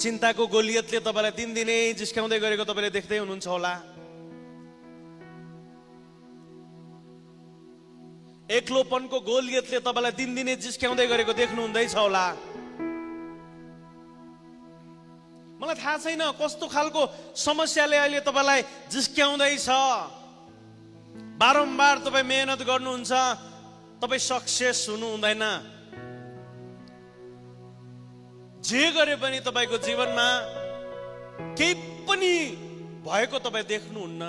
चिन्ताको गोलियतले तपाईलाई दिनदिनै जिस्काउँदै गरेको तपाईले देख्दै हुनुहुन्छ होला। एक्लोपनको गोलियतले तपाईलाई दिनदिनै जिस्काउँदै गरेको देख्नु हुँदैछ होला। मलाई थाहा छैन कस्तो खालको समस्याले अहिले तपाईलाई जिस्काउँदैछ। बारम्बार तपाईँ मेहनत गर्नुहुन्छ, तपाईँ सक्सेस हुनु हुँदैन। जे गरे पनि तपाईको जीवनमा केही पनि भएको तपाईँ देख्नुहुन्न।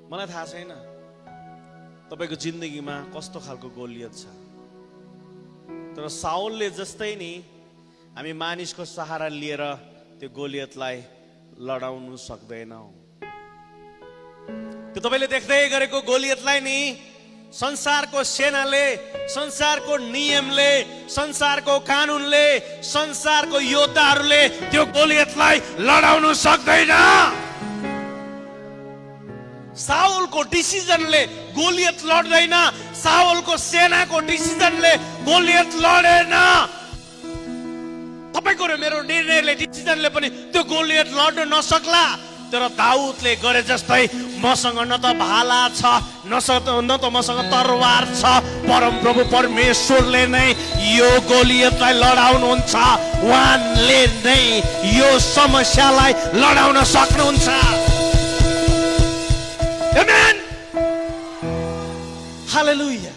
मलाई थाहा छैन तपाईको जिन्दगीमा कस्तो खालको गोलियत छ, तर साउलले जस्तै नि हामी मानिसको सहारा लिएर त्यो गोलियतलाई लडाउनु सक्दैनौँ। त्यो तपाईले देख्दै गरेको गोलियतलाई नि संसारको सेनाले, संसारको नियमले, संसारको कानुनले, संसारको योद्धाहरूले त्यो गोलियतलाई लडाउनु सक्दैन। साउलको डिसिजनले गोलियत लड्दैन, साउलको सेनाको डिसिजनले गोलियत लडेन। तपाईको र मेरो निर्णयले, डिसिजनले पनि त्यो गोलियत लड्न नसक्ला। तर दाउदले गरे जस्तै मसँग न त भाला छ, न त मसँग तरवार छ, परमप्रभु परमेश्वरले नै यो गोलियतलाई लडाउनुहुन्छ। उहाँले नै यो समस्यालाई लडाउन सक्नुहुन्छ। आमेन, हालेलुया।